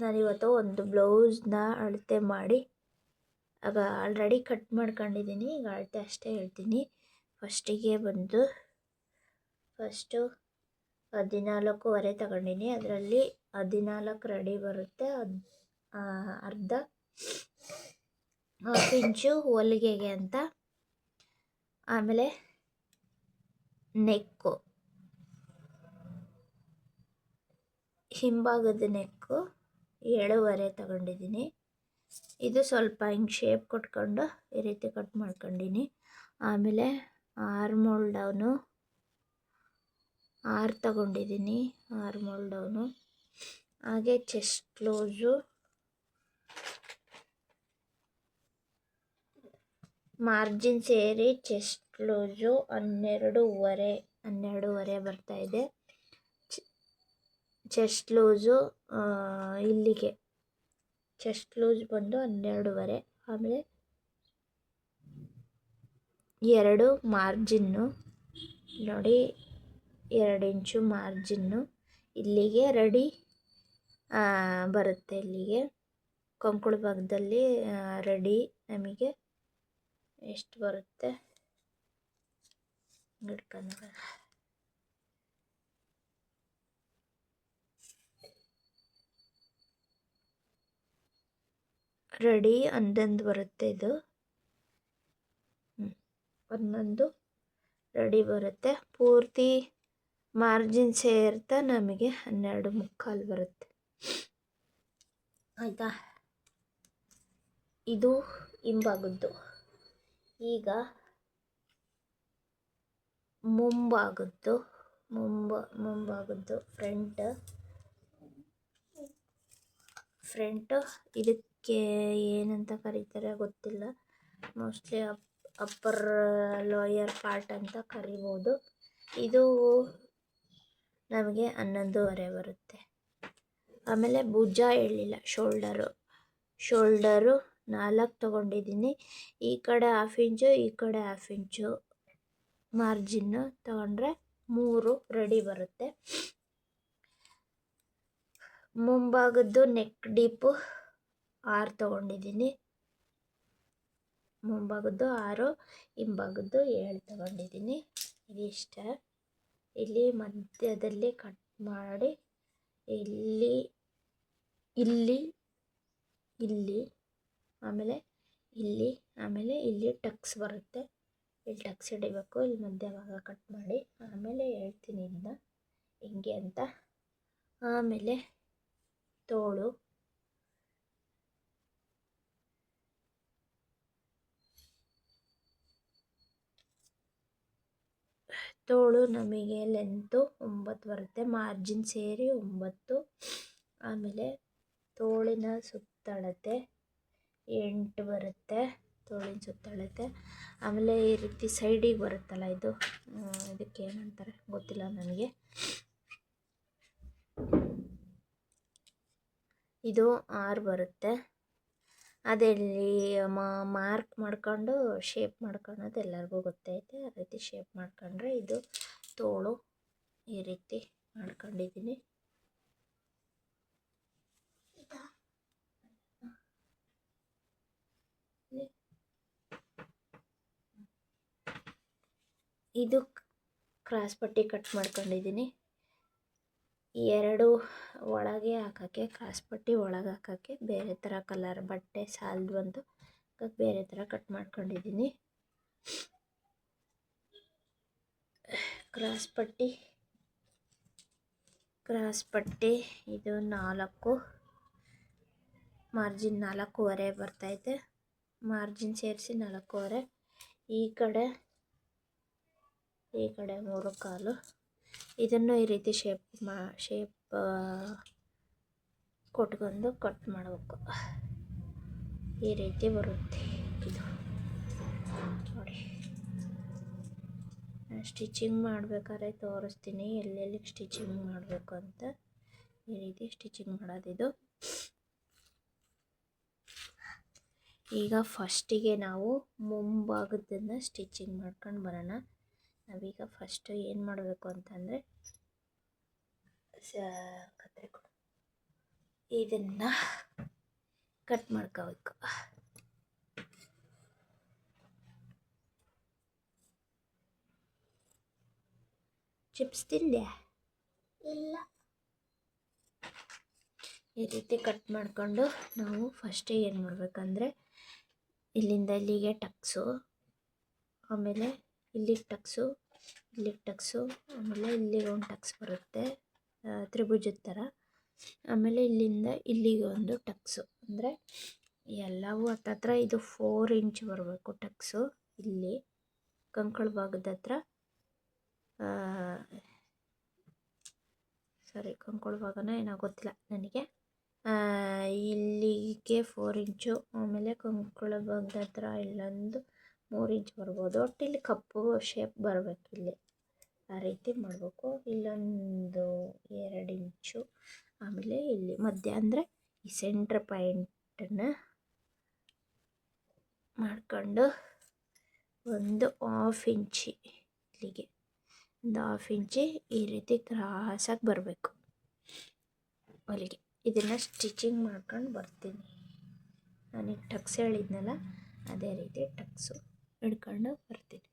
ನಾನಿವತ್ತು ಒಂದು ಬ್ಲೌಸ್ನ ಅಳತೆ ಮಾಡಿ ಆಗ ಆಲ್ರೆಡಿ ಕಟ್ ಮಾಡ್ಕೊಂಡಿದ್ದೀನಿ. ಈಗ ಅಳತೆ ಅಷ್ಟೇ ಹೇಳ್ತೀನಿ. ಫಸ್ಟಿಗೆ ಬಂದು ಫಸ್ಟು 14.5 ತಗೊಂಡಿನಿ. ಅದರಲ್ಲಿ 14 ರೆಡಿ ಬರುತ್ತೆ. ಅರ್ಧ ಹಾಫ್ ಇಂಚು ಹೊಲಿಗೆಗೆ ಅಂತ. ಆಮೇಲೆ ನೆಕ್ಕು, ಹಿಂಭಾಗದ ನೆಕ್ಕು 7.5 ತಗೊಂಡಿದ್ದೀನಿ. ಇದು ಸ್ವಲ್ಪ ಹಿಂಗೆ ಶೇಪ್ ಕೊಟ್ಕೊಂಡು ಈ ರೀತಿ ಕಟ್ ಮಾಡ್ಕೊಂಡಿನಿ. ಆಮೇಲೆ ಆರ್ಮೋಲ್ ಡೌನು 6 ತಗೊಂಡಿದ್ದೀನಿ, ಆರ್ಮೋಲ್ ಡೌನು. ಹಾಗೆ ಚೆಸ್ಟ್ ಕ್ಲೋಸು ಮಾರ್ಜಿನ್ ಸೇರಿ ಚೆಸ್ಟ್ ಕ್ಲೋಸು 12.5 ಬರ್ತಾಯಿದೆ. ಚೆಸ್ಟ್ ಲೂಸು ಇಲ್ಲಿಗೆ ಚೆಸ್ಟ್ ಲೂಸ್ ಬಂದು 12.5. ಆಮೇಲೆ 2 ಮಾರ್ಜಿನ್ನು ನೋಡಿ, 2 ಇಂಚು ಮಾರ್ಜಿನ್ನು ಇಲ್ಲಿಗೆ ರೆಡಿ ಬರುತ್ತೆ. ಇಲ್ಲಿಗೆ ಕೊಂಕುಳ ಭಾಗದಲ್ಲಿ ರೆಡಿ ನಮಗೆ ಎಷ್ಟು ಬರುತ್ತೆ ಹಿಡ್ಕೊಂಡು ರೆಡಿ 11 ಬರುತ್ತೆ. ಇದು 11 ರೆಡಿ ಬರುತ್ತೆ. ಪೂರ್ತಿ ಮಾರ್ಜಿನ್ ಸೇರ್ತಾ ನಮಗೆ 12.25 ಬರುತ್ತೆ. ಆಯಿತಾ? ಇದು ಹಿಂಭಾಗದ್ದು. ಈಗ ಮುಂಭಾಗದ್ದು ಫ್ರಂಟ್ ಇದಕ್ಕೆ ಏನಂತ ಕರೀತಾರೆ ಗೊತ್ತಿಲ್ಲ. ಮೋಸ್ಟ್ಲಿ ಅಪ್ಪರ್ ಲೋಯರ್ ಪಾರ್ಟ್ ಅಂತ ಕರಿಬೋದು. ಇದು ನಮಗೆ 11.5 ಬರುತ್ತೆ. ಆಮೇಲೆ ಭುಜ ಹೇಳಿಲ್ಲ, ಶೋಲ್ಡರು 4 ತಗೊಂಡಿದ್ದೀನಿ. ಈ ಕಡೆ ಹಾಫ್ ಇಂಚು, ಈ ಕಡೆ ಹಾಫ್ ಇಂಚು ಮಾರ್ಜಿನ್ನು ತಗೊಂಡ್ರೆ 3 ರೆಡಿ ಬರುತ್ತೆ. ಮುಂಭಾಗದ್ದು ನೆಕ್ ಡೀಪು 6 ತಗೊಂಡಿದ್ದೀನಿ. ಮುಂಭಾಗದ್ದು 6, ಹಿಂಭಾಗದ್ದು 7 ತಗೊಂಡಿದ್ದೀನಿ. ಇದಿಷ್ಟ. ಇಲ್ಲಿ ಮಧ್ಯದಲ್ಲಿ ಕಟ್ ಮಾಡಿ ಇಲ್ಲಿ ಆಮೇಲೆ ಇಲ್ಲಿ ಟಕ್ಸ್ ಬರುತ್ತೆ. ಇಲ್ಲಿ ಟಕ್ಸ್ ಹಿಡಿಬೇಕು. ಇಲ್ಲಿ ಮಧ್ಯ ಭಾಗ ಕಟ್ ಮಾಡಿ ಆಮೇಲೆ ಹೇಳ್ತೀನಿ ಇದನ್ನ ಹೆಂಗೆ ಅಂತ. ಆಮೇಲೆ ತೋಳು ನಮಗೆ ಲೆಂತು 9 ಬರುತ್ತೆ. ಮಾರ್ಜಿನ್ ಸೇರಿ 9. ಆಮೇಲೆ ತೋಳಿನ ಸುತ್ತಳತೆ 8 ಬರುತ್ತೆ. ತೋಳಿನ ಸುತ್ತಳತೆ. ಆಮೇಲೆ ಈ ರೀತಿ ಸೈಡಿಗೆ ಬರುತ್ತಲ್ಲ, ಇದಕ್ಕೆ ಏನಂತಾರೆ ಗೊತ್ತಿಲ್ಲ ನನಗೆ. ಇದು 6 ಬರುತ್ತೆ. ಅದೆಲ್ಲಿ ಮಾರ್ಕ್ ಮಾಡ್ಕೊಂಡು ಶೇಪ್ ಮಾಡ್ಕೊಳೋದು ಎಲ್ಲರಿಗೂ ಗೊತ್ತೈತೆ. ಆ ರೀತಿ ಶೇಪ್ ಮಾಡ್ಕೊಂಡ್ರೆ ಇದು ತೋಳು ಈ ರೀತಿ ಮಾಡ್ಕೊಂಡಿದ್ದೀನಿ. ಇದು ಕ್ರಾಸ್ ಪಟ್ಟಿ ಕಟ್ ಮಾಡ್ಕೊಂಡಿದ್ದೀನಿ. 2 ಒಳಗೆ ಹಾಕೋಕ್ಕೆ, ಕ್ರಾಸ್ ಪಟ್ಟಿ ಒಳಗೆ ಹಾಕೋಕ್ಕೆ ಬೇರೆ ಥರ ಕಲರ್ ಬಟ್ಟೆ ಸಾಲದು ಬಂದು ಬೇರೆ ಥರ ಕಟ್ ಮಾಡ್ಕೊಂಡಿದ್ದೀನಿ. ಕ್ರಾಸ್ ಪಟ್ಟಿ ಇದು 4, ಮಾರ್ಜಿನ್ 4.5 ಬರ್ತೈತೆ. ಮಾರ್ಜಿನ್ ಸೇರಿಸಿ 4.5. ಈ ಕಡೆ 3.25. ಇದನ್ನು ಈ ರೀತಿ ಶೇಪ್ ಕೊಟ್ಕೊಂಡು ಕಟ್ ಮಾಡಬೇಕು. ಈ ರೀತಿ ಬರುತ್ತೆ. ಇದು ನೋಡಿ, ಸ್ಟಿಚಿಂಗ್ ಮಾಡಬೇಕಾದ್ರೆ ತೋರಿಸ್ತೀನಿ ಎಲ್ಲೆಲ್ಲಿ ಸ್ಟಿಚಿಂಗ್ ಮಾಡಬೇಕು ಅಂತ. ಈ ರೀತಿ ಸ್ಟಿಚಿಂಗ್ ಮಾಡೋದಿದು. ಈಗ ಫಸ್ಟಿಗೆ ನಾವು ಮುಂಭಾಗದನ್ನು ಸ್ಟಿಚಿಂಗ್ ಮಾಡ್ಕೊಂಡು ಬರೋಣ. ನಾವೀಗ ಫಸ್ಟು ಏನು ಮಾಡಬೇಕು ಅಂತಂದರೆ, ಇದನ್ನು ಕಟ್ ಮಾಡ್ಕೋಬೇಕು. ಚಿಪ್ಸ್ ತಿಂದೆ? ಇಲ್ಲ. ಈ ರೀತಿ ಕಟ್ ಮಾಡಿಕೊಂಡು ನಾವು ಫಸ್ಟಿಗೆ ಏನು ಮಾಡಬೇಕಂದ್ರೆ ಇಲ್ಲಿಂದ ಇಲ್ಲಿಗೆ ಟಕ್ಸು, ಆಮೇಲೆ ಇಲ್ಲಿಗೆ ಟಕ್ಸು, ಇಲ್ಲಿಗೆ ಟಕ್ಸು, ಆಮೇಲೆ ಇಲ್ಲಿಗೆ ಒಂದು ಟಕ್ಸ್ ಬರುತ್ತೆ ತ್ರಿಭುಜದ ಥರ, ಆಮೇಲೆ ಇಲ್ಲಿಂದ ಇಲ್ಲಿಗೆ ಒಂದು ಟಕ್ಸು. ಅಂದರೆ ಎಲ್ಲವೂ ಹತ್ತತ್ರ ಇದು 4 ಇಂಚ್ ಬರಬೇಕು ಟಕ್ಸು. ಇಲ್ಲಿ ಕಂಕಳ ಭಾಗದ ಹತ್ರ ಕಂಕಳ ಭಾಗನ ಏನೋ ಗೊತ್ತಿಲ್ಲ ನನಗೆ. ಇಲ್ಲಿಗೆ 4 ಇಂಚು, ಆಮೇಲೆ ಕಂಕಳ ಭಾಗದ ಹತ್ರ ಇಲ್ಲೊಂದು 3 ಇಂಚ್ ಬರ್ಬೋದು. ಒಟ್ಟು ಇಲ್ಲಿ ಕಪ್ಪು ಶೇಪ್ ಬರಬೇಕು. ಇಲ್ಲಿ ಆ ರೀತಿ ಮಾಡಬೇಕು. ಇಲ್ಲೊಂದು 2 ಇಂಚು, ಆಮೇಲೆ ಇಲ್ಲಿ ಮಧ್ಯ ಅಂದರೆ ಈ ಸೆಂಟ್ರ್ ಪಾಯಿಂಟನ್ನು ಮಾಡ್ಕೊಂಡು ಒಂದು 1/2 ಇಂಚಿ ಇಲ್ಲಿಗೆ, ಒಂದು 1/2 ಇಂಚಿ ಈ ರೀತಿ ಕ್ರಾಸಾಗಿ ಬರಬೇಕು ಹೊಲಿಗೆ. ಇದನ್ನು ಸ್ಟಿಚಿಂಗ್ ಮಾಡ್ಕೊಂಡು ಬರ್ತೀನಿ. ನಾನೀಗ ಟಕ್ಸ್ ಹೇಳಿದ್ನಲ್ಲ, ಅದೇ ರೀತಿ ಟಕ್ಸು ಹಿಡ್ಕೊಂಡು ಬರ್ತೀನಿ.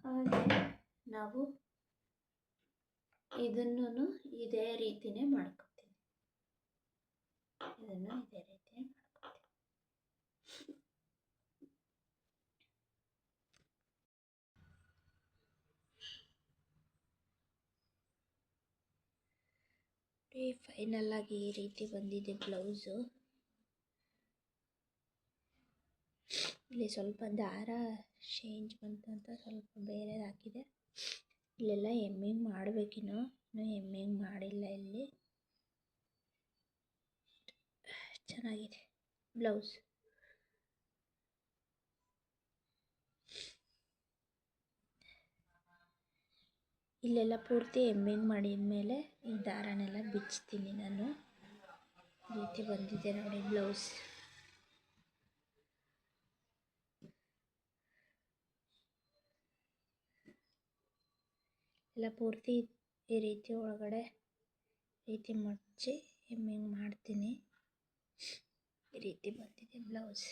ಹಾಗೆ ನಾವು ಇದನ್ನು ಇದೇ ರೀತಿನೇ ಮಾಡ್ಕೊತೀನಿ. ಇದನ್ನು ಇದೇ ರೀತಿ ಮಾಡ್ಕೊತೀನಿ. ಫೈನಲ್ ಆಗಿ ಈ ರೀತಿ ಬಂದಿದೆ ಬ್ಲೌಸು. ಇಲ್ಲಿ ಸ್ವಲ್ಪ ದಾರ ಚೇಂಜ್ ಬಂತು ಅಂತ ಸ್ವಲ್ಪ ಬೇರೆದು ಹಾಕಿದೆ. ಇಲ್ಲೆಲ್ಲ ಎಮ್ಮಿಂಗ್ ಮಾಡಬೇಕಿನ್ನು, ಇನ್ನೂ ಎಮ್ಮಿಂಗ್ ಮಾಡಿಲ್ಲ. ಇಲ್ಲಿ ಚೆನ್ನಾಗಿದೆ ಬ್ಲೌಸ್. ಇಲ್ಲೆಲ್ಲ ಪೂರ್ತಿ ಎಮ್ಮಿಂಗ್ ಮಾಡಿದ ಮೇಲೆ ಈ ದಾರನೆಲ್ಲ ಬಿಚ್ತೀನಿ ನಾನು. ಈ ರೀತಿ ಬಂದಿದೆ ನೋಡಿ ಬ್ಲೌಸ್. ಎಲ್ಲ ಪೂರ್ತಿ ಈ ರೀತಿ ಒಳಗಡೆ ರೀತಿ ಮಡಚಿ ಎಮ್ಮಿಂಗ್ ಮಾಡ್ತೀನಿ. ಈ ರೀತಿ ಬಂದಿದೆ ಬ್ಲೌಸ್.